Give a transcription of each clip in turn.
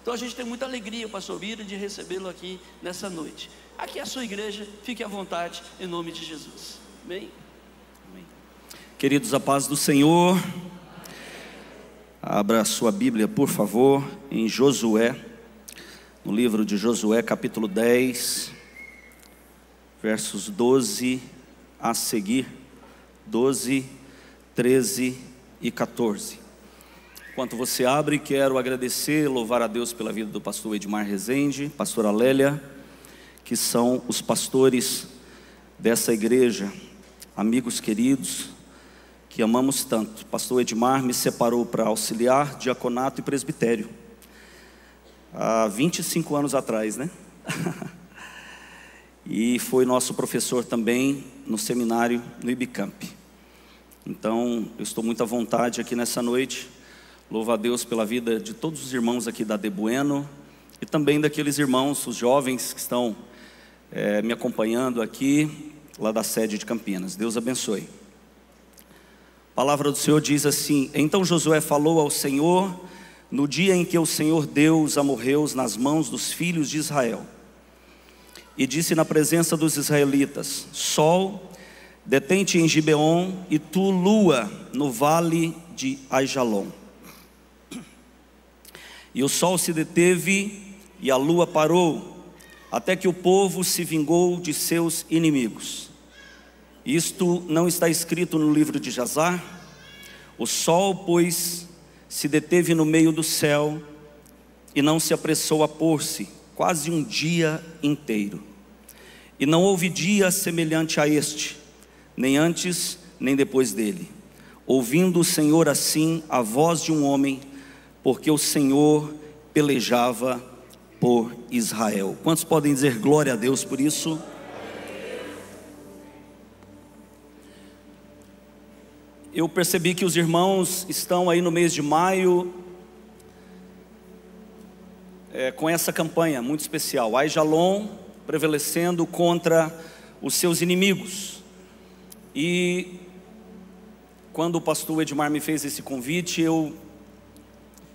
Então a gente tem muita alegria, pastor Bira, de recebê-lo aqui nessa noite. Aqui é a sua igreja, fique à vontade, em nome de Jesus. Amém? Amém. Queridos, a paz do Senhor. Abra a sua Bíblia, por favor, em Josué, no livro de Josué, capítulo 10, versos 12 a seguir, 12, 13 e 14. Enquanto você abre, quero agradecer, louvar a Deus pela vida do pastor Edmar Rezende, pastora Lélia, que são os pastores dessa igreja, amigos queridos, que amamos tanto. Pastor Edmar me separou para auxiliar, diaconato e presbitério, há 25 anos atrás, né? E foi nosso professor também no seminário, no Ibicamp. Então, eu estou muito à vontade aqui nessa noite. Louvo a Deus pela vida de todos os irmãos aqui da De Bueno, e também daqueles irmãos, os jovens que estão me acompanhando aqui, lá da sede de Campinas. Deus abençoe. A palavra do Senhor diz assim: então Josué falou ao Senhor no dia em que o Senhor deu os amorreus nas mãos dos filhos de Israel, e disse na presença dos israelitas: Sol, detente em Gibeon, e tu, lua, no vale de Aijalon. E o sol se deteve e a lua parou, até que o povo se vingou de seus inimigos. Isto não está escrito no livro de Jazar? O sol, pois, se deteve no meio do céu e não se apressou a pôr-se, quase um dia inteiro. E não houve dia semelhante a este, nem antes nem depois dele, ouvindo o Senhor assim a voz de um homem, porque o Senhor pelejava por Israel. Quantos podem dizer glória a Deus por isso? Eu percebi que os irmãos estão aí no mês de maio com essa campanha muito especial, Aijalon, prevalecendo contra os seus inimigos. E quando o pastor Edmar me fez esse convite, eu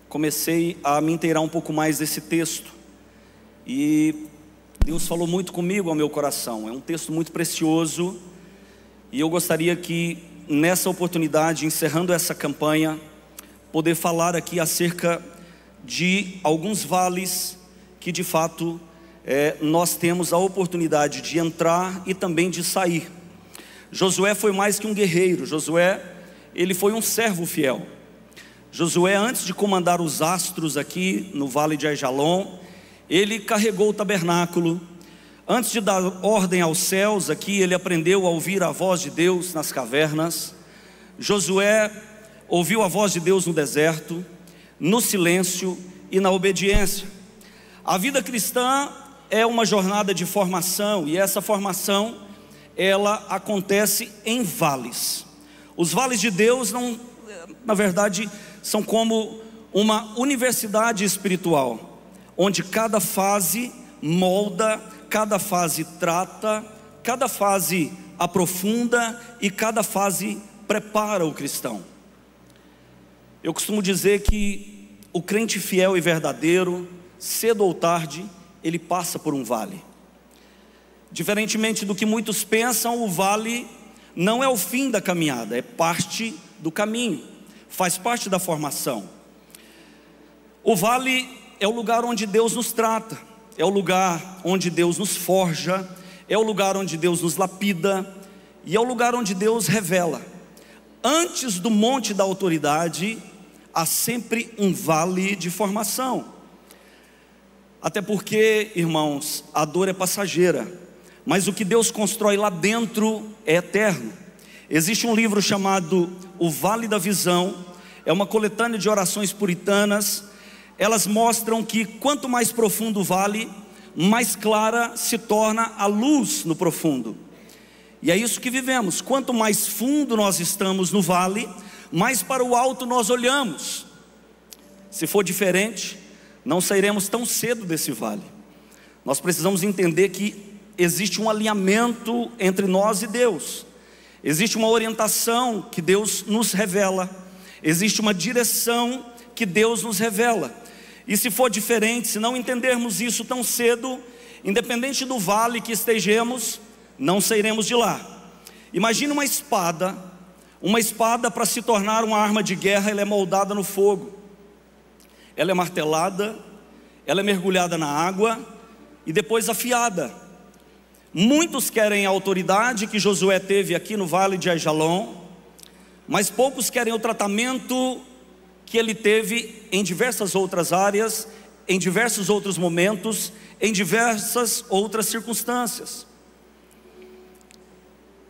comecei a me inteirar um pouco mais desse texto, e Deus falou muito comigo ao meu coração. É um texto muito precioso, e eu gostaria que nessa oportunidade, encerrando essa campanha, poder falar aqui acerca de alguns vales que de fato nós temos a oportunidade de entrar e também de sair. Josué foi mais que um guerreiro. Josué, ele foi um servo fiel. Josué, antes de comandar os astros aqui no vale de Aijalon, ele carregou o tabernáculo. Antes de dar ordem aos céus aqui, ele aprendeu a ouvir a voz de Deus nas cavernas. Josué ouviu a voz de Deus no deserto, no silêncio e na obediência. A vida cristã é uma jornada de formação, e essa formação, ela acontece em vales. Os vales de Deus não, na verdade, são como uma universidade espiritual, onde cada fase molda, cada fase trata, cada fase aprofunda e cada fase prepara o cristão. Eu costumo dizer que o crente fiel e verdadeiro, cedo ou tarde, ele passa por um vale. Diferentemente do que muitos pensam, o vale não é o fim da caminhada, é parte do caminho, faz parte da formação. O vale é o lugar onde Deus nos trata, é o lugar onde Deus nos forja, é o lugar onde Deus nos lapida, e é o lugar onde Deus revela. Antes do monte da autoridade, há sempre um vale de formação. Até porque, irmãos, a dor é passageira, mas o que Deus constrói lá dentro é eterno. Existe um livro chamado O Vale da Visão, é uma coletânea de orações puritanas. Elas mostram que quanto mais profundo o vale, mais clara se torna a luz no profundo. E é isso que vivemos. Quanto mais fundo nós estamos no vale, mais para o alto nós olhamos. Se for diferente, não sairemos tão cedo desse vale. Nós precisamos entender que existe um alinhamento entre nós e Deus. Existe uma orientação que Deus nos revela. Existe uma direção que Deus nos revela. E se for diferente, se não entendermos isso tão cedo, independente do vale que estejamos, não sairemos de lá. Imagine uma espada para se tornar uma arma de guerra, ela é moldada no fogo, ela é martelada, ela é mergulhada na água e depois afiada. Muitos querem a autoridade que Josué teve aqui no vale de Aijalon, mas poucos querem o tratamento que ele teve em diversas outras áreas, em diversos outros momentos, em diversas outras circunstâncias.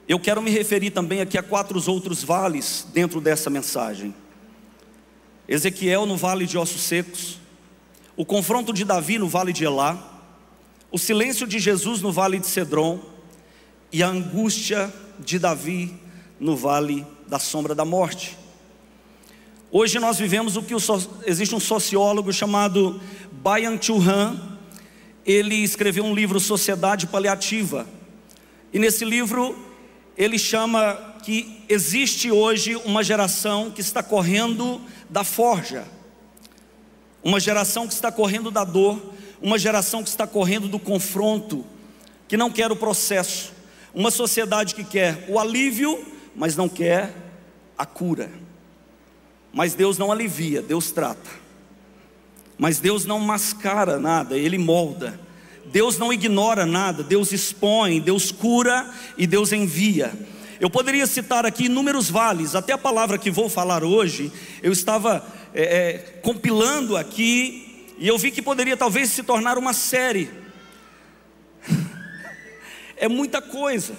Eu quero me referir também aqui a 4 outros vales dentro dessa mensagem. Ezequiel no vale de ossos secos, o confronto de Davi no vale de Elá, o silêncio de Jesus no vale de Cedron e a angústia de Davi no vale da sombra da morte. Hoje nós vivemos existe um sociólogo chamado Byung-Chul Han. Ele escreveu um livro, Sociedade Paliativa, e nesse livro ele chama que existe hoje uma geração que está correndo da forja, uma geração que está correndo da dor, uma geração que está correndo do confronto, que não quer o processo, uma sociedade que quer o alívio, mas não quer a cura. Mas Deus não alivia, Deus trata. Mas Deus não mascara nada, Ele molda. Deus não ignora nada, Deus expõe, Deus cura e Deus envia. Eu poderia citar aqui inúmeros vales, até a palavra que vou falar hoje, eu estava compilando aqui, e eu vi que poderia talvez se tornar uma série. É muita coisa.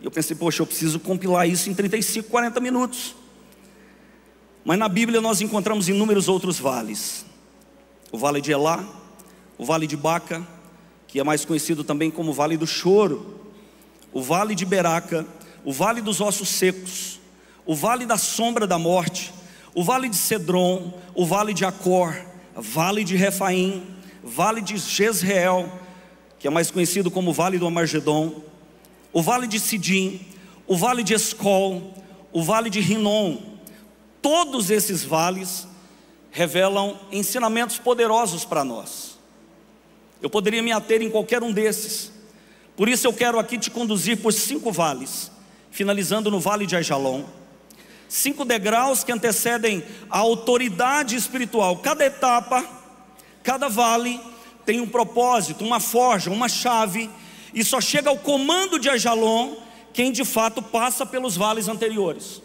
E eu pensei, poxa, eu preciso compilar isso em 35, 40 minutos. Mas na Bíblia nós encontramos inúmeros outros vales. O vale de Elá, o vale de Baca, que é mais conhecido também como vale do choro, o vale de Beraca, o vale dos ossos secos, o vale da sombra da morte, o vale de Cedron, o vale de Acor, vale de Refaim, vale de Jezreel, que é mais conhecido como vale do Amargedon, o vale de Sidim, o vale de Escol, o vale de Rinom. Todos esses vales revelam ensinamentos poderosos para nós. Eu poderia me ater em qualquer um desses. Por isso eu quero aqui te conduzir por 5 vales, finalizando no vale de Aijalon. 5 degraus que antecedem a autoridade espiritual. Cada etapa, cada vale tem um propósito, uma forja, uma chave, e só chega ao comando de Aijalon quem de fato passa pelos vales anteriores.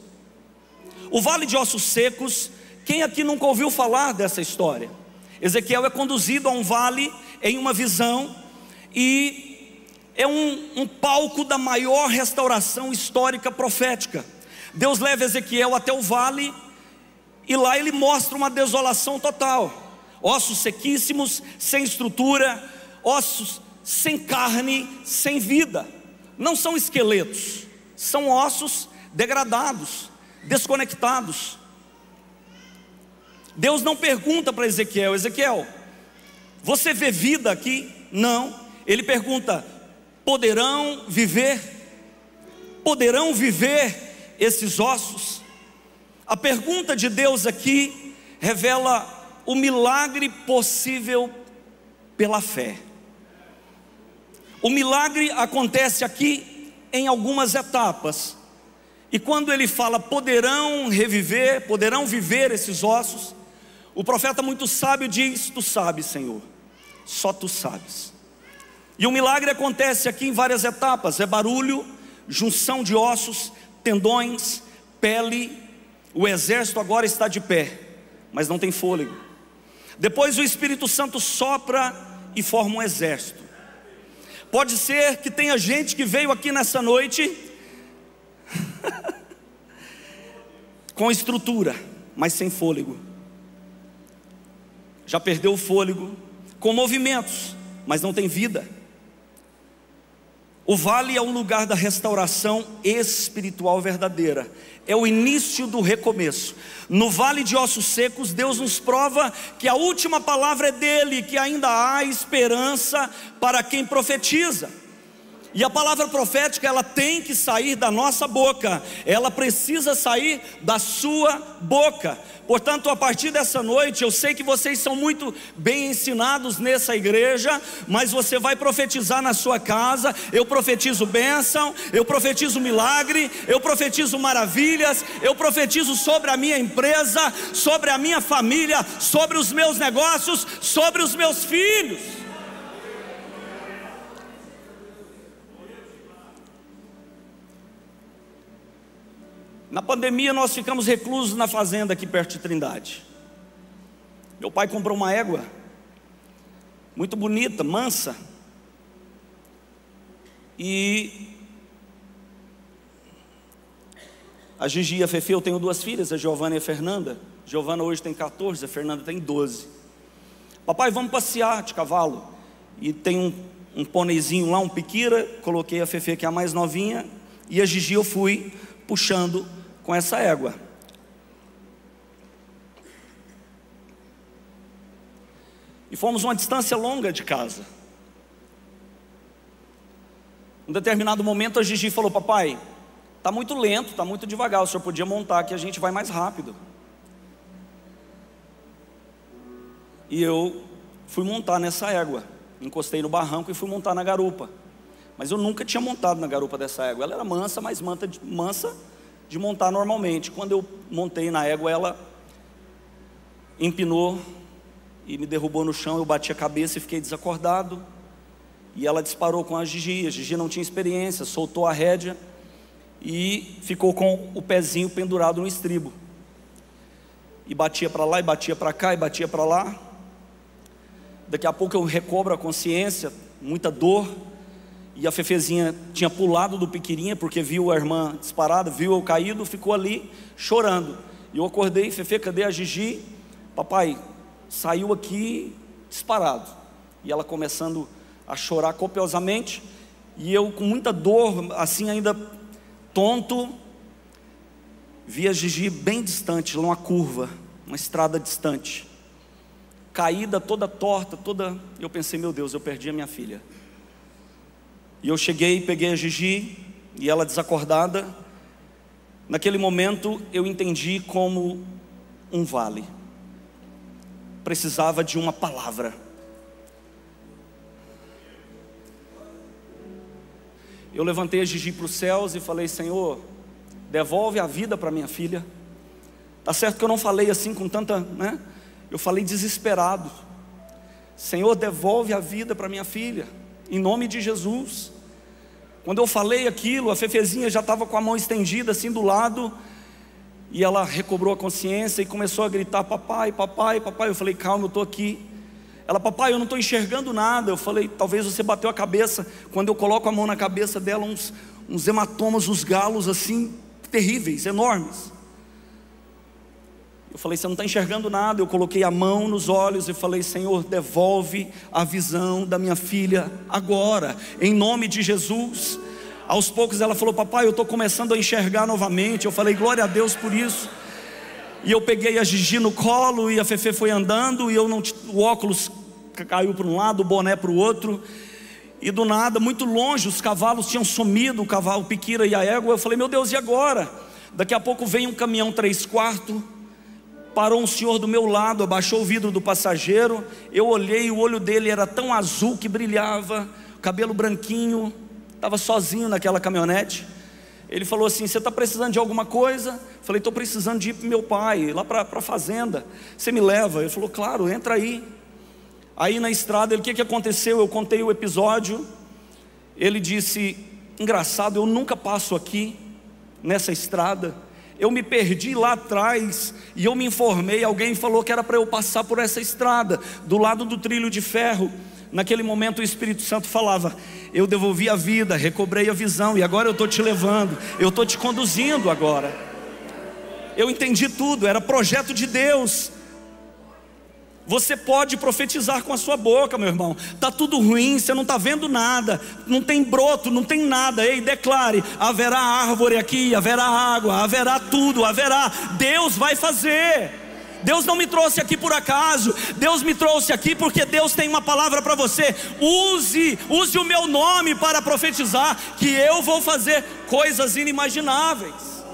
O vale de ossos secos, quem aqui nunca ouviu falar dessa história? Ezequiel é conduzido a um vale em uma visão, e é um palco da maior restauração histórica profética. Deus leva Ezequiel até o vale, e lá ele mostra uma desolação total. Ossos sequíssimos, sem estrutura, ossos sem carne, sem vida. Não são esqueletos, são ossos degradados, desconectados. Deus não pergunta para Ezequiel: Ezequiel, você vê vida aqui? Não. Ele pergunta: poderão viver? Poderão viver esses ossos? A pergunta de Deus aqui revela o milagre possível pela fé. O milagre acontece aqui em algumas etapas. E quando ele fala poderão reviver, poderão viver esses ossos, o profeta muito sábio diz: tu sabes, Senhor, só tu sabes. E o milagre acontece aqui em várias etapas. É barulho, junção de ossos, tendões, pele. O exército agora está de pé, mas não tem fôlego. Depois o Espírito Santo sopra e forma um exército. Pode ser que tenha gente que veio aqui nessa noite com estrutura, mas sem fôlego. Já perdeu o fôlego, com movimentos, mas não tem vida. O vale é um lugar da restauração espiritual verdadeira. É o início do recomeço. No vale de ossos secos, Deus nos prova que a última palavra é dele, que ainda há esperança para quem profetiza. E a palavra profética, ela tem que sair da nossa boca, ela precisa sair da sua boca. Portanto, a partir dessa noite, eu sei que vocês são muito bem ensinados nessa igreja, mas você vai profetizar na sua casa. Eu profetizo bênção, eu profetizo milagre, eu profetizo maravilhas, eu profetizo sobre a minha empresa, sobre a minha família, sobre os meus negócios, sobre os meus filhos. Na pandemia nós ficamos reclusos na fazenda aqui perto de Trindade. Meu pai comprou uma égua muito bonita, mansa. E a Gigi e a Fefe, eu tenho 2 filhas, a Giovana e a Fernanda. Giovana hoje tem 14, a Fernanda tem 12. Papai, vamos passear de cavalo. E tem um pôneizinho lá, um piquira. Coloquei a Fefe, que é a mais novinha, e a Gigi eu fui puxando com essa égua. E fomos uma distância longa de casa. Em determinado momento a Gigi falou: papai, está muito lento, está muito devagar, o senhor podia montar que a gente vai mais rápido. E eu fui montar nessa égua, encostei no barranco e fui montar na garupa. Mas eu nunca tinha montado na garupa dessa égua. Ela era mansa, mas mansa de montar normalmente. Quando eu montei na égua, ela empinou e me derrubou no chão. Eu bati a cabeça e fiquei desacordado. E ela disparou com a Gigi. A Gigi não tinha experiência, soltou a rédea e ficou com o pezinho pendurado no estribo. E batia para lá, e batia para cá, e batia para lá. Daqui a pouco eu recobro a consciência, muita dor. E a Fefezinha tinha pulado do piquirinha, porque viu a irmã disparada, viu eu caído, ficou ali chorando. E eu acordei: Fefe, cadê a Gigi? Papai, saiu aqui disparado. E ela começando a chorar copiosamente. E eu com muita dor, assim ainda tonto, vi a Gigi bem distante, numa curva, uma estrada distante, caída, toda torta, toda... Eu pensei: meu Deus, eu perdi a minha filha. E eu cheguei, peguei a Gigi, e ela desacordada. Naquele momento eu entendi como um vale. Precisava de uma palavra. Eu levantei a Gigi para os céus e falei: Senhor, devolve a vida para minha filha. Tá certo que eu não falei assim com tanta, né? Eu falei desesperado: Senhor, devolve a vida para minha filha, em nome de Jesus. Quando eu falei aquilo, a Fefezinha já estava com a mão estendida assim do lado, e ela recobrou a consciência e começou a gritar: papai, papai, papai. Eu falei: calma, eu estou aqui. Ela: papai, eu não estou enxergando nada. Eu falei: talvez você bateu a cabeça. Quando eu coloco a mão na cabeça dela, uns hematomas, uns galos assim, terríveis, enormes. Eu falei: você não está enxergando nada. Eu coloquei a mão nos olhos e falei: Senhor, devolve a visão da minha filha agora, em nome de Jesus. Aos poucos ela falou: papai, eu estou começando a enxergar novamente. Eu falei: glória a Deus por isso. E eu peguei a Gigi no colo, e a Fefe foi andando, e o óculos caiu para um lado, o boné para o outro. E do nada, muito longe, os cavalos tinham sumido, o cavalo, o piquira e a égua. Eu falei: meu Deus, e agora? Daqui a pouco vem um caminhão 3/4, parou um senhor do meu lado, abaixou o vidro do passageiro. Eu olhei, o olho dele era tão azul que brilhava, cabelo branquinho, estava sozinho naquela caminhonete. Ele falou assim: você está precisando de alguma coisa? Falei: estou precisando de ir para meu pai, lá para a fazenda. Você me leva? Ele falou: claro, entra aí. Aí na estrada, o que aconteceu? Eu contei o episódio. Ele disse: engraçado, eu nunca passo aqui nessa estrada. Eu me perdi lá atrás e eu me informei. Alguém falou que era para eu passar por essa estrada, do lado do trilho de ferro. Naquele momento o Espírito Santo falava: eu devolvi a vida, recobrei a visão, e agora eu estou te levando, eu estou te conduzindo agora. Eu entendi tudo, era projeto de Deus. Você pode profetizar com a sua boca, meu irmão. Está tudo ruim, você não está vendo nada, não tem broto, não tem nada. Ei, declare: haverá árvore aqui, haverá água, haverá tudo, haverá. Deus vai fazer, Deus não me trouxe aqui por acaso, Deus me trouxe aqui porque Deus tem uma palavra para você. Use o meu nome para profetizar que eu vou fazer coisas inimagináveis.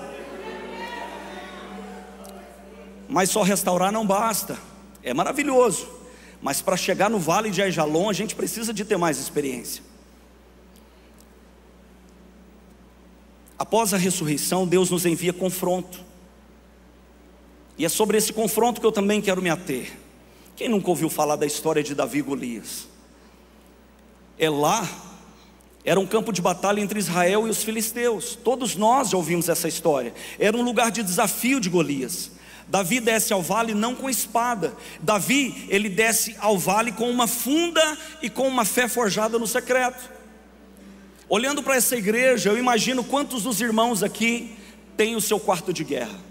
Mas só restaurar não basta, é maravilhoso, mas para chegar no vale de Aijalon a gente precisa de ter mais experiência. Após a ressurreição, Deus nos envia confronto, e é sobre esse confronto que eu também quero me ater. Quem nunca ouviu falar da história de Davi e Golias? Lá era um campo de batalha entre Israel e os filisteus. Todos nós já ouvimos essa história. Era um lugar de desafio de Golias. Davi desce ao vale não com espada. Davi, ele desce ao vale com uma funda e com uma fé forjada no secreto. Olhando para essa igreja, eu imagino quantos dos irmãos aqui têm o seu quarto de guerra.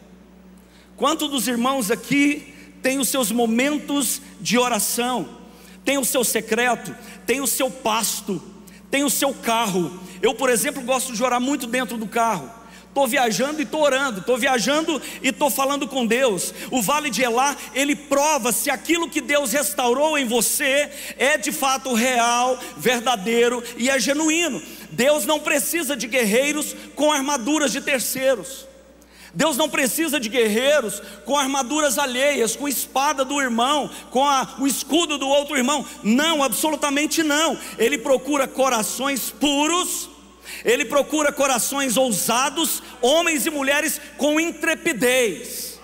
Quantos dos irmãos aqui têm os seus momentos de oração, tem o seu secreto, tem o seu pasto, tem o seu carro. Eu, por exemplo, gosto de orar muito dentro do carro. Estou viajando e estou orando, estou viajando e estou falando com Deus. O vale de Elá, ele prova se aquilo que Deus restaurou em você é de fato real, verdadeiro e é genuíno. Deus não precisa de guerreiros com armaduras de terceiros. Deus não precisa de guerreiros com armaduras alheias, com espada do irmão, com o escudo do outro irmão. Não, absolutamente não. Ele procura corações puros, ele procura corações ousados, homens e mulheres com intrepidez.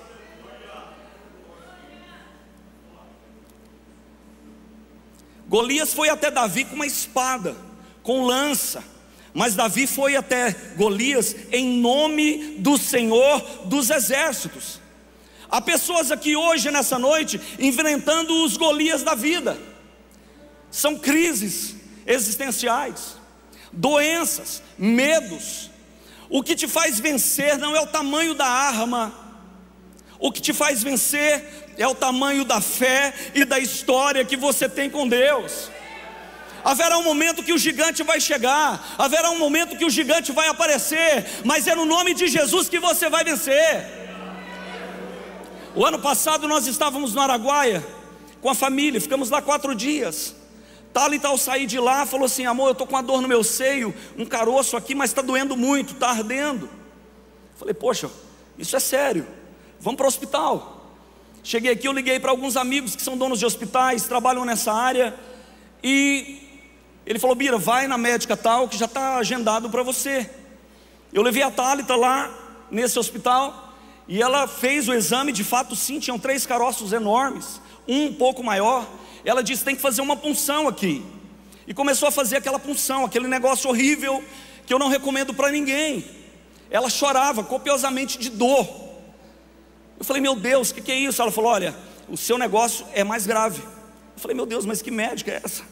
Golias foi até Davi com uma espada, com lança, mas Davi foi até Golias em nome do Senhor dos exércitos. Há pessoas aqui hoje, nessa noite, enfrentando os Golias da vida. São crises existenciais, doenças, medos. O que te faz vencer não é o tamanho da arma, o que te faz vencer é o tamanho da fé e da história que você tem com Deus. Haverá um momento que o gigante vai chegar, haverá um momento que o gigante vai aparecer, mas é no nome de Jesus que você vai vencer. O ano passado nós estávamos no Araguaia com a família, ficamos lá 4 dias. Thalita, ao sair de lá, falou assim: amor, eu estou com uma dor no meu seio, um caroço aqui, mas está doendo muito, está ardendo. Falei: poxa, isso é sério, vamos para o hospital. Cheguei aqui, eu liguei para alguns amigos que são donos de hospitais, trabalham nessa área, e ele falou: Bira, vai na médica tal, que já está agendado para você. Eu levei a Thalita lá nesse hospital, e ela fez o exame. De fato sim, tinham 3 caroços enormes, um pouco maior. Ela disse: tem que fazer uma punção aqui. E começou a fazer aquela punção, aquele negócio horrível que eu não recomendo para ninguém. Ela chorava copiosamente de dor. Eu falei: meu Deus, o que é isso? Ela falou: olha, o seu negócio é mais grave. Eu falei: meu Deus, mas que médica é essa?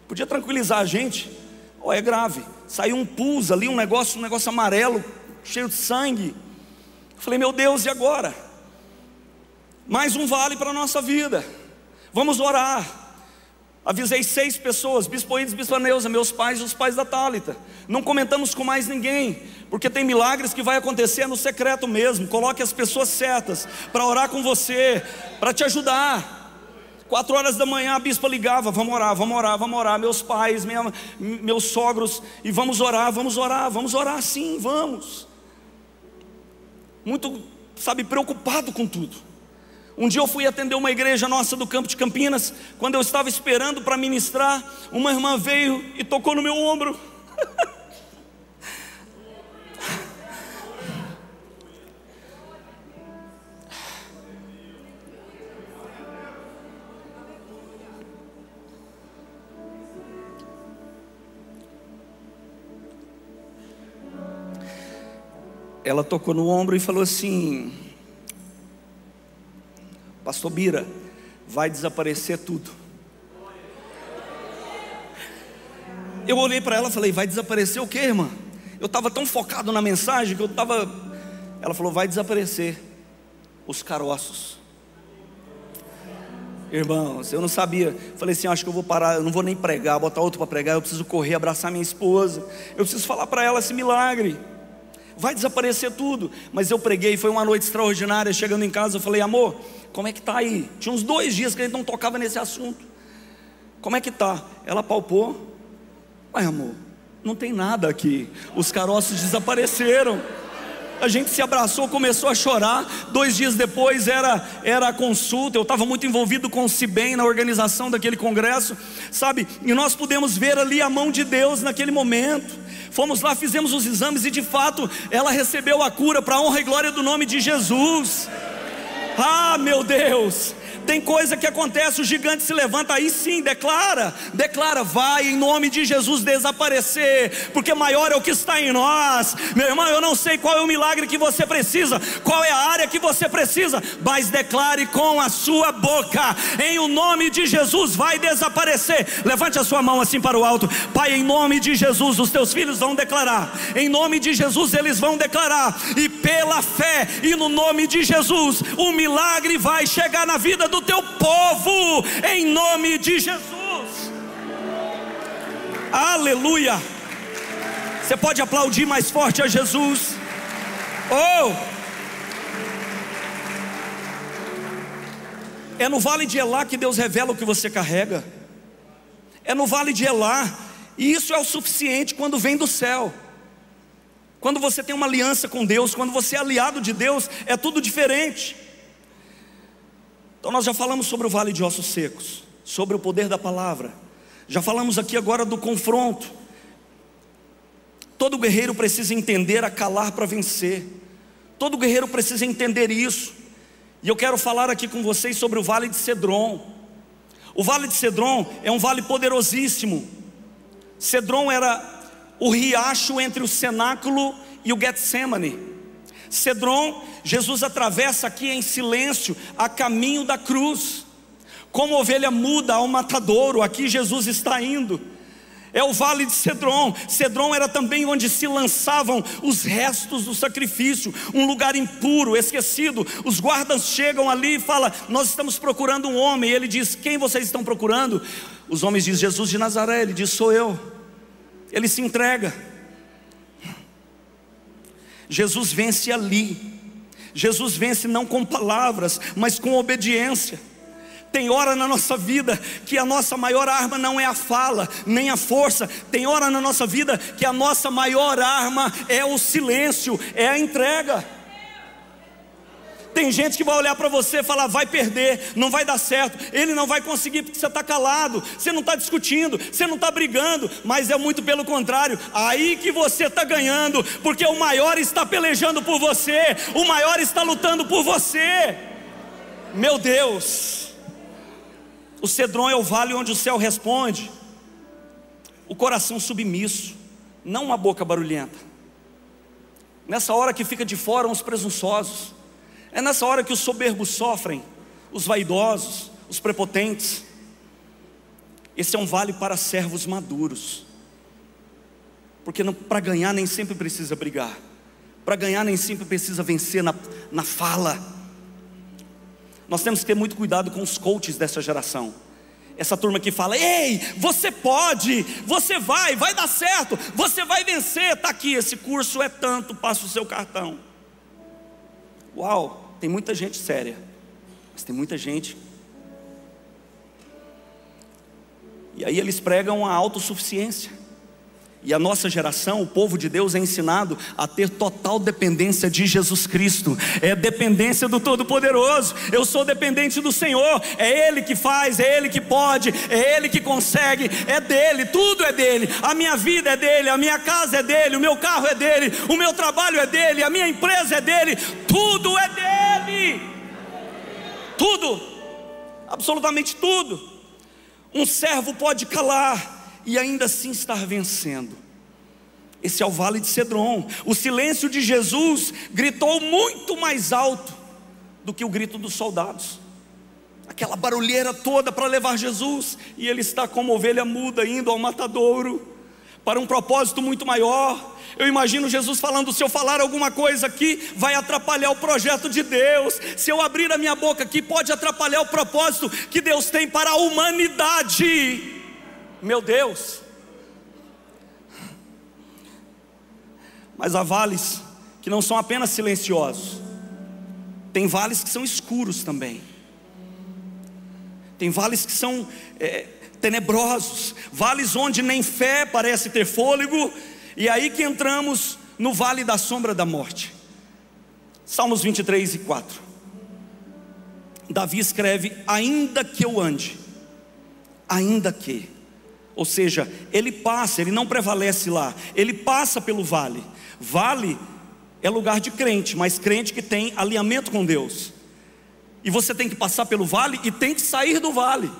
Podia tranquilizar a gente. Oh, é grave. Saiu um pus ali, um negócio amarelo, cheio de sangue. Eu falei: meu Deus, e agora? Mais um vale para a nossa vida. Vamos orar. Avisei 6 pessoas: Bispo Ides, Bispo Neuza, meus pais e os pais da Thalita. Não comentamos com mais ninguém, porque tem milagres que vai acontecer no secreto mesmo. Coloque as pessoas certas para orar com você, para te ajudar. 4 horas da manhã a bispa ligava: vamos orar, vamos orar, vamos orar. Meus pais, meus sogros, e vamos orar, vamos orar, vamos orar sim, vamos. Muito, preocupado com tudo. Um dia eu fui atender uma igreja nossa do campo de Campinas. Quando eu estava esperando para ministrar, uma irmã veio e tocou no meu ombro. Ela tocou no ombro e falou assim: Pastor Bira, vai desaparecer tudo. Eu olhei para ela e falei: vai desaparecer o quê, irmã? Eu estava tão focado na mensagem que eu estava... Ela falou: vai desaparecer os caroços. Irmãos, eu não sabia. Falei assim: acho que eu vou parar, eu não vou nem pregar, botar outro para pregar. Eu preciso correr, abraçar minha esposa, eu preciso falar para ela esse milagre. vai desaparecer tudo. Mas eu preguei, foi uma noite extraordinária. Chegando em casa eu falei: amor, como é que está aí? Tinha uns 2 dias que a gente não tocava nesse assunto. Como é que está? Ela palpou: ué, amor, não tem nada aqui, os caroços desapareceram. A gente se abraçou, começou a chorar. 2 dias depois era a consulta. Eu estava muito envolvido com o CIBEM na organização daquele congresso, sabe? E nós pudemos ver ali a mão de Deus naquele momento. Fomos lá, fizemos os exames e de fato ela recebeu a cura, para a honra e glória do nome de Jesus. Ah, meu Deus! Tem coisa que acontece, o gigante se levanta, aí sim, declara, vai em nome de Jesus desaparecer, porque maior é o que está em nós. Meu irmão, eu não sei qual é o milagre que você precisa, qual é a área que você precisa, mas declare com a sua boca: em o nome de Jesus vai desaparecer. Levante a sua mão assim para o alto. Pai, em nome de Jesus, os teus filhos vão declarar, em nome de Jesus eles vão declarar, e pela fé e no nome de Jesus, o milagre vai chegar na vida do teu povo, em nome de Jesus. Aleluia. Você pode aplaudir mais forte a Jesus? Oh! É no vale de Elá que Deus revela o que você carrega. É no vale de Elá. E isso é o suficiente quando vem do céu. Quando você tem uma aliança com Deus, quando você é aliado de Deus, é tudo diferente. Então nós já falamos sobre o vale de ossos secos, sobre o poder da palavra. Já falamos aqui agora do confronto. Todo guerreiro precisa entender a calar para vencer. Todo guerreiro precisa entender isso. E eu quero falar aqui com vocês sobre o vale de Cedron. O vale de Cedron é um vale poderosíssimo. Cedron era o riacho entre o cenáculo e o Getsemane. Cedron, Jesus atravessa aqui em silêncio, a caminho da cruz. Como ovelha muda ao matadouro, aqui Jesus está indo. É o vale de Cedron. Cedron era também onde se lançavam os restos do sacrifício, um lugar impuro, esquecido. Os guardas chegam ali e falam: nós estamos procurando um homem. E ele diz: quem vocês estão procurando? Os homens dizem: Jesus de Nazaré. Ele diz: sou eu. Ele se entrega. Jesus vence ali. Jesus vence não com palavras, mas com obediência. Tem hora na nossa vida que a nossa maior arma não é a fala, nem a força. Tem hora na nossa vida que a nossa maior arma é o silêncio, é a entrega. Tem gente que vai olhar para você e falar: vai perder, não vai dar certo, ele não vai conseguir porque você está calado, você não está discutindo, você não está brigando. Mas é muito pelo contrário, aí que você está ganhando, porque o maior está pelejando por você, o maior está lutando por você. Meu Deus! O Cedron é o vale onde o céu responde. O coração submisso, não uma boca barulhenta. Nessa hora que fica de fora os presunçosos. É nessa hora que os soberbos sofrem, os vaidosos, os prepotentes. Esse é um vale para servos maduros. Porque para ganhar nem sempre precisa brigar. Para ganhar nem sempre precisa vencer na fala. Nós temos que ter muito cuidado com os coaches dessa geração. Essa turma que fala: ei, você pode, você vai dar certo, você vai vencer, está aqui, esse curso é tanto, passa o seu cartão. Uau! Tem muita gente séria, mas tem muita gente. E aí eles pregam a autossuficiência. E a nossa geração, o povo de Deus, é ensinado a ter total dependência de Jesus Cristo. É dependência do Todo-Poderoso. Eu sou dependente do Senhor. É Ele que faz, é Ele que pode, é Ele que consegue, é dEle, tudo é dEle. A minha vida é dEle, a minha casa é dEle, o meu carro é dEle, o meu trabalho é dEle, a minha empresa é dEle, tudo é dEle. Tudo, absolutamente tudo. Um servo pode calar e ainda assim estar vencendo. Esse é o vale de Cedron. O silêncio de Jesus gritou muito mais alto do que o grito dos soldados. Aquela barulheira toda para levar Jesus, e ele está como ovelha muda indo ao matadouro para um propósito muito maior. Eu imagino Jesus falando: se eu falar alguma coisa aqui, vai atrapalhar o projeto de Deus. Se eu abrir a minha boca aqui, pode atrapalhar o propósito que Deus tem para a humanidade. Meu Deus! Mas há vales que não são apenas silenciosos, tem vales que são escuros também, tem vales que são tenebrosos, vales onde nem fé parece ter fôlego, e aí que entramos no vale da sombra da morte. Salmos 23:4, Davi escreve: ainda que eu ande, ainda que, ou seja, ele passa, ele não prevalece lá, ele passa pelo vale. Vale é lugar de crente, mas crente que tem alinhamento com Deus. E você tem que passar pelo vale e tem que sair do vale,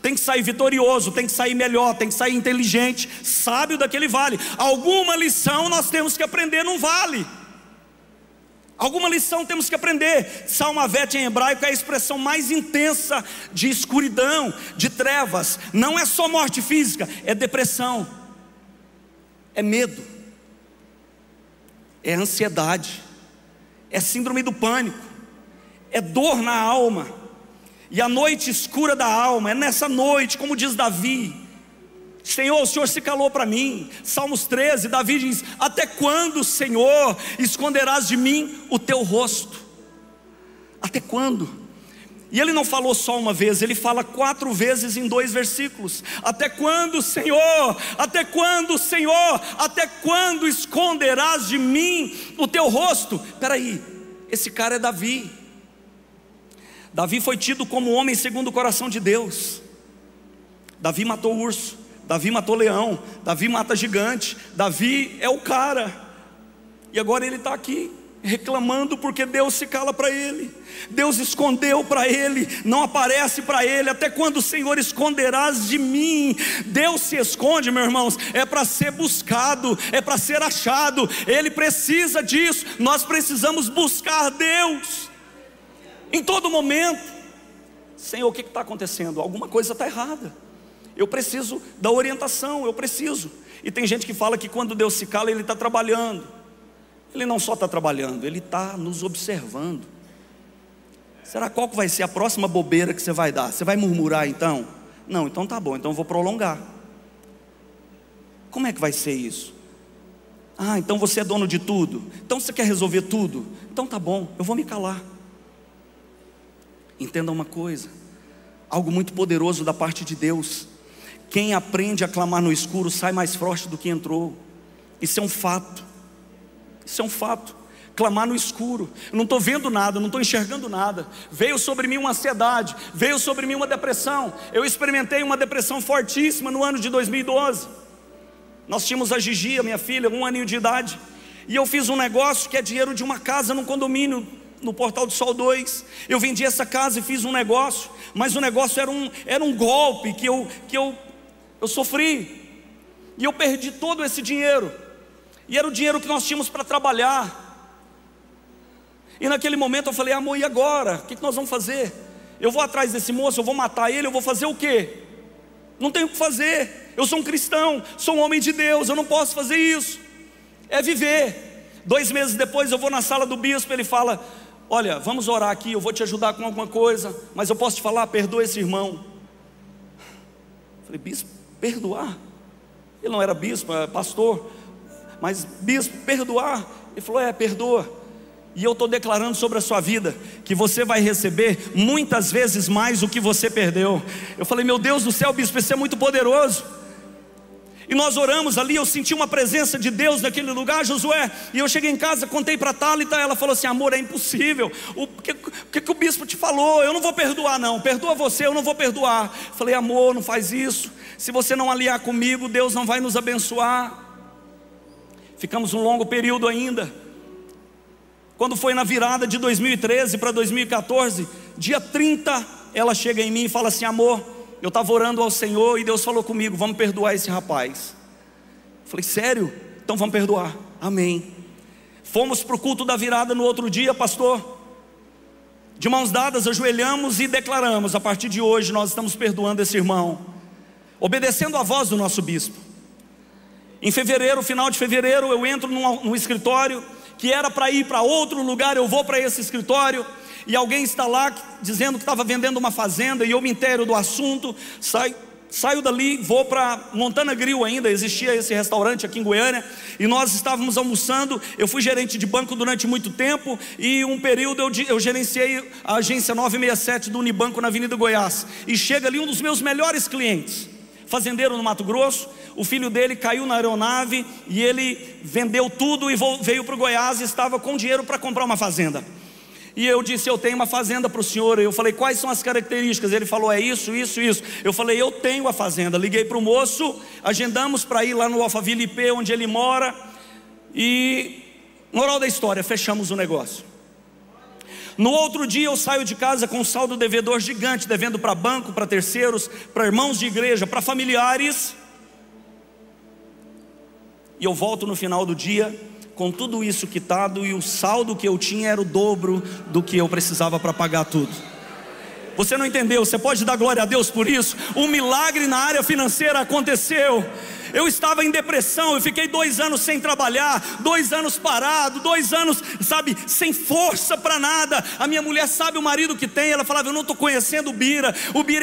tem que sair vitorioso, tem que sair melhor, tem que sair inteligente, sábio daquele vale. Alguma lição nós temos que aprender num vale, alguma lição temos que aprender. Salmavet em hebraico é a expressão mais intensa de escuridão, de trevas. Não é só morte física, é depressão, é medo, é ansiedade, é síndrome do pânico, é dor na alma. E a noite escura da alma, é nessa noite, como diz Davi: Senhor, o Senhor se calou para mim. Salmos 13, Davi diz: até quando, Senhor, esconderás de mim o teu rosto? Até quando? E ele não falou só uma vez, ele fala 4 vezes em 2 versículos. Até quando, Senhor? Até quando, Senhor? Até quando esconderás de mim o teu rosto? Espera aí, esse cara é Davi. Davi foi tido como homem segundo o coração de Deus. Davi matou urso, Davi matou leão, Davi mata gigante, Davi é o cara. E agora ele está aqui reclamando porque Deus se cala para ele, Deus escondeu para ele, não aparece para ele. Até quando, Senhor, esconderás de mim? Deus se esconde, meus irmãos, é para ser buscado, é para ser achado. Ele precisa disso, nós precisamos buscar Deus em todo momento. Senhor, o que está acontecendo? Alguma coisa está errada, eu preciso da orientação, eu preciso. E tem gente que fala que quando Deus se cala, Ele está trabalhando. Ele não só está trabalhando, Ele está nos observando. Será qual que vai ser a próxima bobeira que você vai dar? Você vai murmurar então? Não, então tá bom, então eu vou prolongar. Como é que vai ser isso? Ah, então você é dono de tudo, então você quer resolver tudo? Então tá bom, eu vou me calar. Entenda uma coisa, algo muito poderoso da parte de Deus: quem aprende a clamar no escuro sai mais forte do que entrou. Isso é um fato, isso é um fato. Clamar no escuro, eu não estou vendo nada, não estou enxergando nada. Veio sobre mim uma ansiedade, veio sobre mim uma depressão. Eu experimentei uma depressão fortíssima no ano de 2012. Nós tínhamos a Gigi, a minha filha, 1 aninho de idade, e eu fiz um negócio que é dinheiro de uma casa num condomínio no Portal do Sol 2. Eu vendi essa casa e fiz um negócio, mas o negócio era um golpe que eu sofri, e eu perdi todo esse dinheiro, e era o dinheiro que nós tínhamos para trabalhar. E naquele momento eu falei: amor, e agora? O que nós vamos fazer? Eu vou atrás desse moço, eu vou matar ele, eu vou fazer o quê? Não tenho o que fazer, eu sou um cristão, sou um homem de Deus, eu não posso fazer isso, é viver. 2 meses depois eu vou na sala do bispo, ele fala: olha, vamos orar aqui, eu vou te ajudar com alguma coisa, mas eu posso te falar, perdoa esse irmão. Eu falei: bispo, perdoar? Ele não era bispo, era pastor, mas bispo, perdoar? Ele falou: perdoa. E eu estou declarando sobre a sua vida que você vai receber muitas vezes mais o que você perdeu. Eu falei: meu Deus do céu, bispo, isso é muito poderoso. E nós oramos ali, eu senti uma presença de Deus naquele lugar, Josué. E eu cheguei em casa, contei para a Thalita, ela falou assim: amor, é impossível. O que o bispo te falou? Eu não vou perdoar não, perdoa você, eu não vou perdoar. Eu falei: amor, não faz isso, se você não aliar comigo, Deus não vai nos abençoar. Ficamos um longo período ainda. Quando foi na virada de 2013 para 2014, dia 30, ela chega em mim e fala assim: amor, eu estava orando ao Senhor e Deus falou comigo, vamos perdoar esse rapaz. Eu falei: sério? Então vamos perdoar, amém. Fomos para o culto da virada no outro dia, pastor, de mãos dadas, ajoelhamos e declaramos: a partir de hoje nós estamos perdoando esse irmão, obedecendo a voz do nosso bispo. Em fevereiro, final de fevereiro, eu entro num escritório que era para ir para outro lugar. Eu vou para esse escritório e alguém está lá dizendo que estava vendendo uma fazenda, e eu me inteiro do assunto, saio dali, vou para Montana Grill ainda, existia esse restaurante aqui em Goiânia, e nós estávamos almoçando. Eu fui gerente de banco durante muito tempo, e um período eu gerenciei a agência 967 do Unibanco na Avenida Goiás, e chega ali um dos meus melhores clientes, fazendeiro no Mato Grosso. O filho dele caiu na aeronave, e ele vendeu tudo e veio para o Goiás, e estava com dinheiro para comprar uma fazenda. E eu disse: eu tenho uma fazenda para o senhor. Eu falei: quais são as características? Ele falou: é isso, isso, isso. Eu falei: eu tenho a fazenda. Liguei para o moço, agendamos para ir lá no Alphaville IP, onde ele mora. E moral da história, fechamos o negócio. No outro dia eu saio de casa com um saldo devedor gigante, devendo para banco, para terceiros, para irmãos de igreja, para familiares. E eu volto no final do dia com tudo isso quitado, e o saldo que eu tinha era o dobro do que eu precisava para pagar tudo. Você não entendeu? Você pode dar glória a Deus por isso? Um milagre na área financeira aconteceu. Eu estava em depressão, eu fiquei 2 anos sem trabalhar, 2 anos parado, 2 anos, sabe, sem força para nada. A minha mulher sabe o marido que tem, ela falava: eu não estou conhecendo o Bira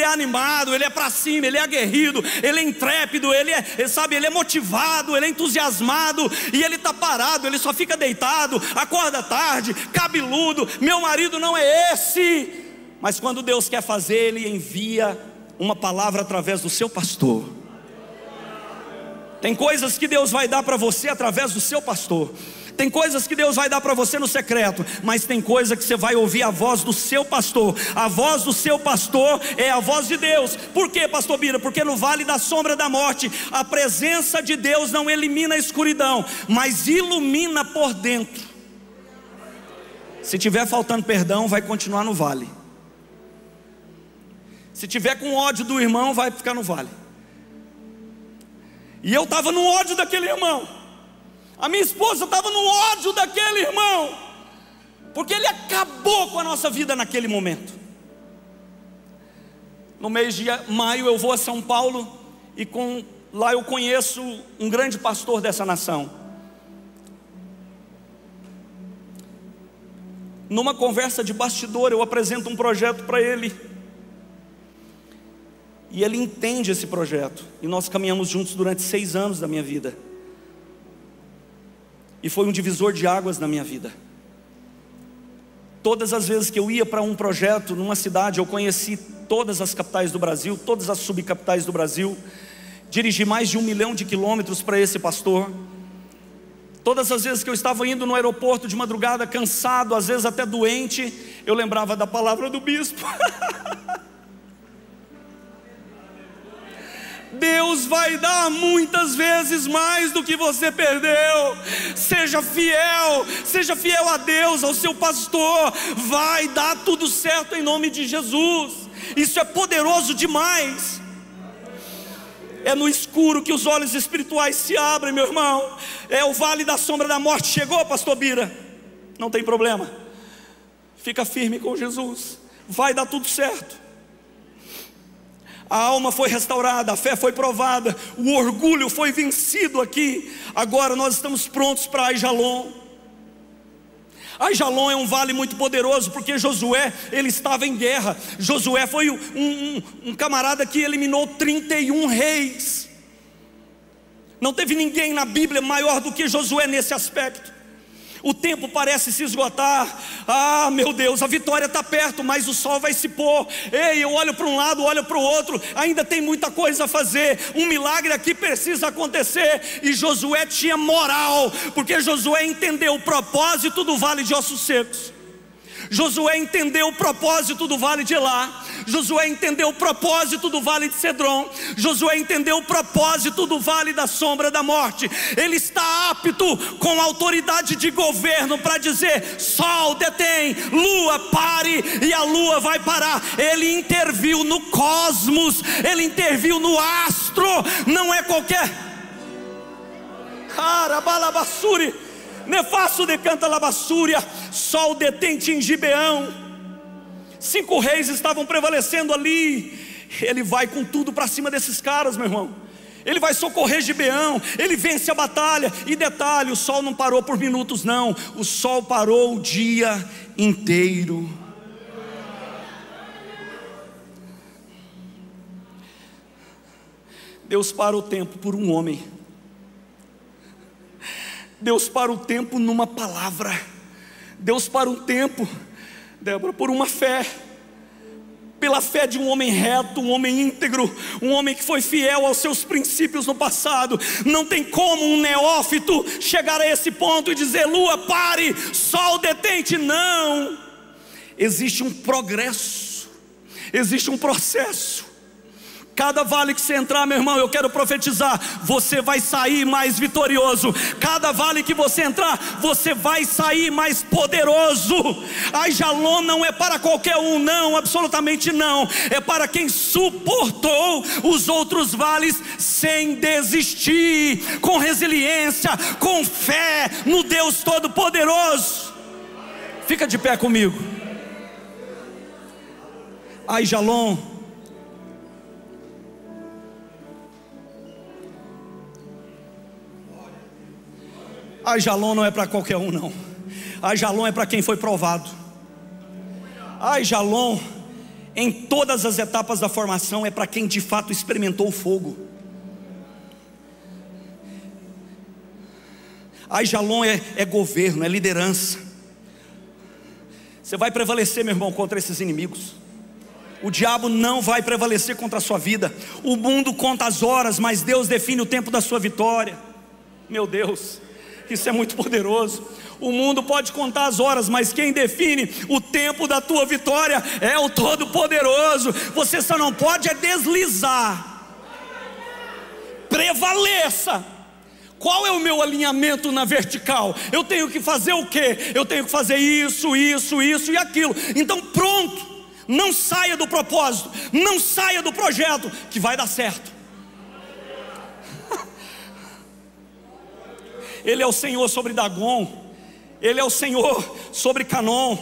é animado, ele é para cima, ele é aguerrido, ele é intrépido, ele é motivado, ele é entusiasmado, e ele está parado, ele só fica deitado, acorda tarde, cabeludo. Meu marido não é esse. Mas quando Deus quer fazer, Ele envia uma palavra através do seu pastor. Tem coisas que Deus vai dar para você através do seu pastor. Tem coisas que Deus vai dar para você no secreto, mas tem coisa que você vai ouvir a voz do seu pastor. A voz do seu pastor é a voz de Deus. Por quê, pastor Bira? Porque no vale da sombra da morte, a presença de Deus não elimina a escuridão, mas ilumina por dentro. Se tiver faltando perdão, vai continuar no vale. Se tiver com ódio do irmão, vai ficar no vale. E eu estava no ódio daquele irmão. A minha esposa estava no ódio daquele irmão, porque ele acabou com a nossa vida naquele momento. No mês de maio eu vou a São Paulo, e lá eu conheço um grande pastor dessa nação. Numa conversa de bastidor, eu apresento um projeto para ele, e ele entende esse projeto, e nós caminhamos juntos durante 6 anos da minha vida, e foi um divisor de águas na minha vida. Todas as vezes que eu ia para um projeto numa cidade, eu conheci todas as capitais do Brasil, todas as subcapitais do Brasil, dirigi mais de 1 milhão de quilômetros para esse pastor. Todas as vezes que eu estava indo no aeroporto de madrugada, cansado, às vezes até doente, eu lembrava da palavra do bispo. Deus vai dar muitas vezes mais do que você perdeu. Seja fiel a Deus, ao seu pastor. Vai dar tudo certo em nome de Jesus. Isso é poderoso demais. É no escuro que os olhos espirituais se abrem, meu irmão. É o vale da sombra da morte. Chegou, pastor Bira? Não tem problema. Fica firme com Jesus. Vai dar tudo certo. A alma foi restaurada, a fé foi provada, o orgulho foi vencido aqui. Agora nós estamos prontos para Aijalon. Aijalon é um vale muito poderoso, porque Josué, ele estava em guerra. Josué foi um camarada que eliminou 31 reis. Não teve ninguém na Bíblia maior do que Josué nesse aspecto. O tempo parece se esgotar. Ah, meu Deus, a vitória está perto, mas o sol vai se pôr. Ei, eu olho para um lado, olho para o outro, ainda tem muita coisa a fazer. Um milagre aqui precisa acontecer. E Josué tinha moral, porque Josué entendeu o propósito do vale de ossos secos. Josué entendeu o propósito do vale de Elá. Josué entendeu o propósito do vale de Cedron. Josué entendeu o propósito do vale da sombra da morte. Ele está apto, com autoridade de governo, para dizer: sol detém, lua pare, e a lua vai parar. Ele interviu no cosmos, ele interviu no astro. Não é qualquer Arabalabassuri, nefasto decanta labassúria. Sol detente em Gibeão. 5 reis estavam prevalecendo ali. Ele vai com tudo para cima desses caras, meu irmão. Ele vai socorrer Gibeão. Ele vence a batalha. E detalhe, o sol não parou por minutos não. O sol parou o dia inteiro. Deus para o tempo por um homem. Deus para o tempo numa palavra. Deus para o tempo, Débora, por uma fé. Pela fé de um homem reto, um homem íntegro, um homem que foi fiel aos seus princípios no passado. Não tem como um neófito chegar a esse ponto e dizer: lua, pare, sol, detente. Não, existe um progresso, existe um processo. Cada vale que você entrar, meu irmão, eu quero profetizar, você vai sair mais vitorioso. Cada vale que você entrar, você vai sair mais poderoso. Aijalon não é para qualquer um, não, absolutamente não. É para quem suportou os outros vales sem desistir, com resiliência, com fé no Deus Todo-Poderoso. Fica de pé comigo. Aijalon, Aijalon não é para qualquer um, não. Aijalon é para quem foi provado. Aijalon, em todas as etapas da formação, é para quem de fato experimentou o fogo. Aijalon é governo, é liderança. Você vai prevalecer, meu irmão, contra esses inimigos. O diabo não vai prevalecer contra a sua vida. O mundo conta as horas, mas Deus define o tempo da sua vitória. Meu Deus, isso é muito poderoso. O mundo pode contar as horas, mas quem define o tempo da tua vitória é o Todo-Poderoso. Você só não pode deslizar. Prevaleça. Qual é o meu alinhamento na vertical? Eu tenho que fazer o quê? Eu tenho que fazer isso e aquilo. Então pronto, não saia do propósito, não saia do projeto, que vai dar certo. Ele é o Senhor sobre Dagon, Ele é o Senhor sobre Canom,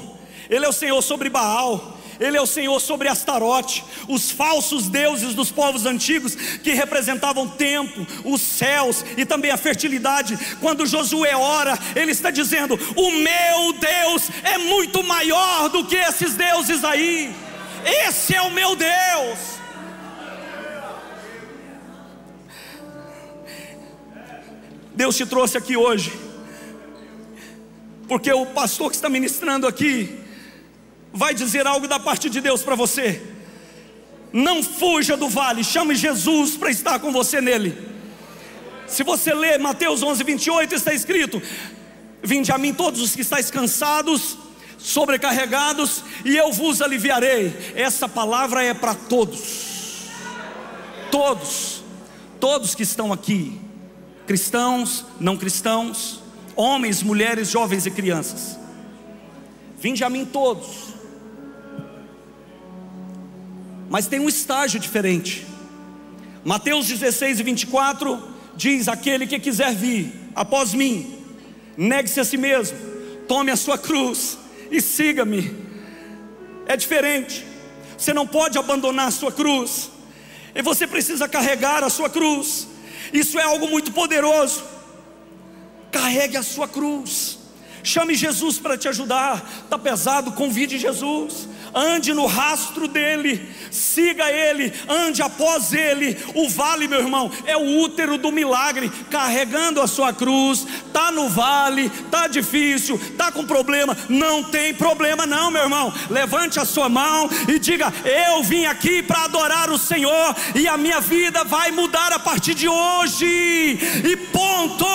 Ele é o Senhor sobre Baal, Ele é o Senhor sobre Astarote, os falsos deuses dos povos antigos que representavam o tempo, os céus e também a fertilidade. Quando Josué ora, ele está dizendo: o meu Deus é muito maior do que esses deuses aí. Esse é o meu Deus. Deus te trouxe aqui hoje porque o pastor que está ministrando aqui vai dizer algo da parte de Deus para você. Não fuja do vale, chame Jesus para estar com você nele. Se você ler Mateus 11:28, está escrito: vinde a mim todos os que estáis cansados, sobrecarregados, e eu vos aliviarei. Essa palavra é para todos. Todos que estão aqui, cristãos, não cristãos, homens, mulheres, jovens e crianças. Vinde a mim todos. Mas tem um estágio diferente. Mateus 16:24 diz: aquele que quiser vir após mim, negue-se a si mesmo, tome a sua cruz e siga-me. É diferente. Você não pode abandonar a sua cruz, e você precisa carregar a sua cruz. Isso é algo muito poderoso. Carregue a sua cruz. Chame Jesus para te ajudar. Está pesado, convide Jesus. Ande no rastro dele, siga ele, ande após ele. O vale, meu irmão, é o útero do milagre. Carregando a sua cruz. Está no vale, está difícil, está com problema. Não tem problema não, meu irmão. Levante a sua mão e diga: eu vim aqui para adorar o Senhor, e a minha vida vai mudar a partir de hoje. E ponto.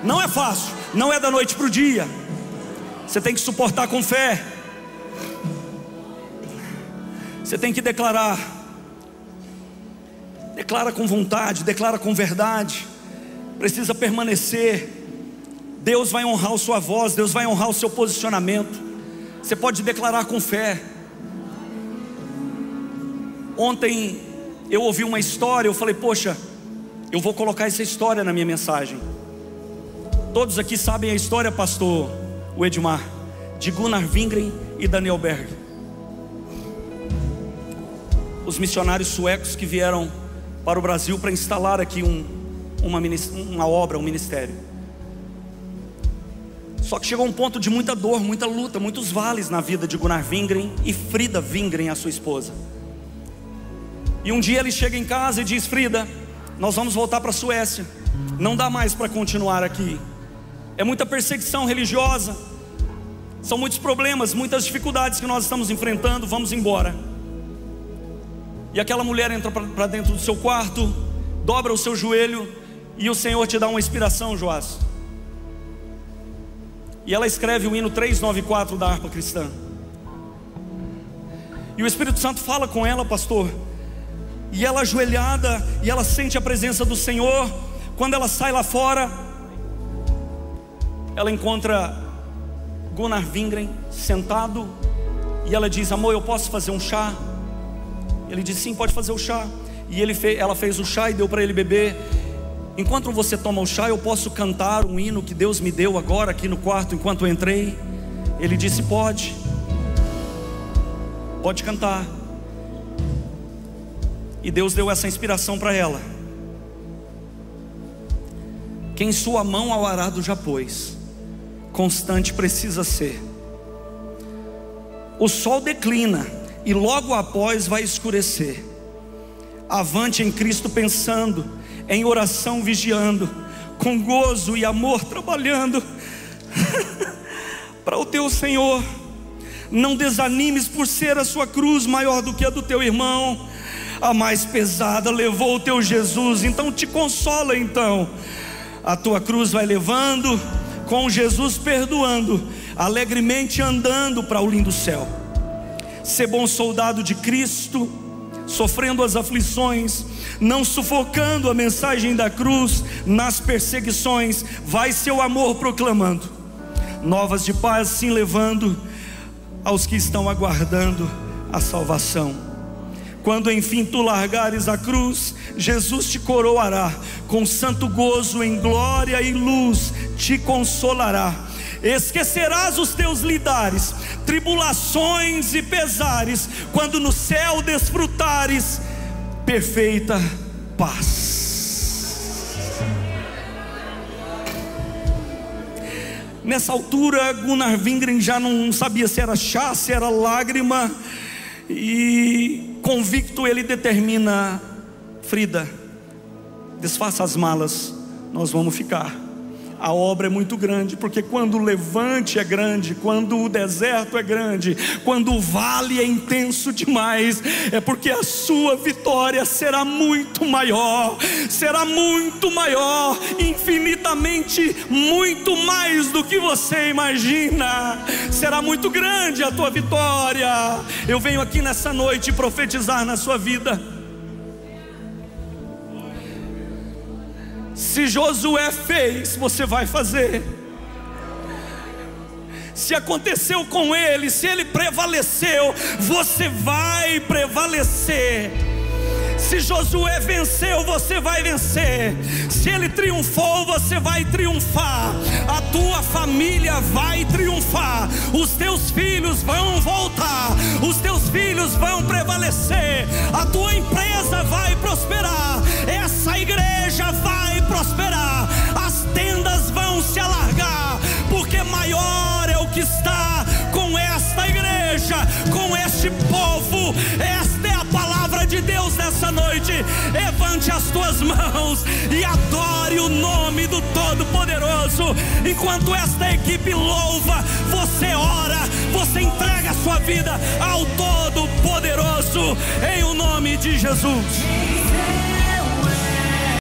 Não é fácil, não é da noite para o dia. Você tem que suportar com fé. Você tem que declarar. Declara com vontade, declara com verdade. Precisa permanecer. Deus vai honrar a sua voz, Deus vai honrar o seu posicionamento. Você pode declarar com fé. Ontem eu ouvi uma história, eu falei: poxa, eu vou colocar essa história na minha mensagem. Todos aqui sabem a história, pastor Edmar, de Gunnar Wingren e Daniel Berg, os missionários suecos que vieram para o Brasil para instalar aqui uma obra, um ministério. Só que chegou um ponto de muita dor, muita luta, muitos vales na vida de Gunnar Wingren e Frida Wingren, a sua esposa. E um dia ele chega em casa e diz: Frida, nós vamos voltar para a Suécia, não dá mais para continuar aqui, é muita perseguição religiosa, são muitos problemas, muitas dificuldades que nós estamos enfrentando, vamos embora. E aquela mulher entra para dentro do seu quarto, dobra o seu joelho, e o Senhor te dá uma inspiração, Joás. E ela escreve o hino 394 da harpa cristã. E o Espírito Santo fala com ela, pastor. E ela ajoelhada, e ela sente a presença do Senhor. Quando ela sai lá fora, ela encontra Gunnar Wingren sentado. E ela diz: amor, eu posso fazer um chá? Ele diz: sim, pode fazer o chá. E ela fez o chá e deu para ele beber. Enquanto você toma o chá, eu posso cantar um hino que Deus me deu agora aqui no quarto enquanto eu entrei? Ele disse: pode cantar. E Deus deu essa inspiração para ela: quem sua mão ao arado já pôs, constante precisa ser. O sol declina e logo após vai escurecer. Avante em Cristo pensando, em oração vigiando, com gozo e amor trabalhando para o teu Senhor. Não desanimes por ser a sua cruz maior do que a do teu irmão. A mais pesada levou o teu Jesus, então te consola então. A tua cruz vai levando, com Jesus perdoando, alegremente andando para o lindo céu. Ser bom soldado de Cristo, sofrendo as aflições, não sufocando a mensagem da cruz nas perseguições. Vai seu amor proclamando, novas de paz sim levando aos que estão aguardando a salvação. Quando enfim tu largares a cruz, Jesus te coroará com santo gozo, em glória e luz te consolará. Esquecerás os teus lidares, tribulações e pesares, quando no céu desfrutares perfeita paz. Nessa altura, Gunnar Wingren já não sabia se era chá, se era lágrima, e convicto ele determina: Frida, desfaça as malas, nós vamos ficar. A obra é muito grande, porque quando o levante é grande, quando o deserto é grande, quando o vale é intenso demais, é porque a sua vitória será muito maior, infinitamente muito mais do que você imagina. Será muito grande a tua vitória. Eu venho aqui nessa noite profetizar na sua vida. Se Josué fez, você vai fazer. Se aconteceu com ele, se ele prevaleceu, você vai prevalecer. Se Josué venceu, você vai vencer. Se ele triunfou, você vai triunfar. A tua família vai triunfar. Os teus filhos vão voltar. Os teus filhos vão prevalecer. A tua empresa vai prosperar. Essa igreja vai prosperar. As tendas vão se alargar, porque maior é o que está com esta igreja, com este povo. Esta é a palavra de Deus nessa noite. Levante as tuas mãos e adore o nome do Todo-Poderoso. Enquanto esta equipe louva, você ora, você entrega a sua vida ao Todo-Poderoso, em o nome de Jesus.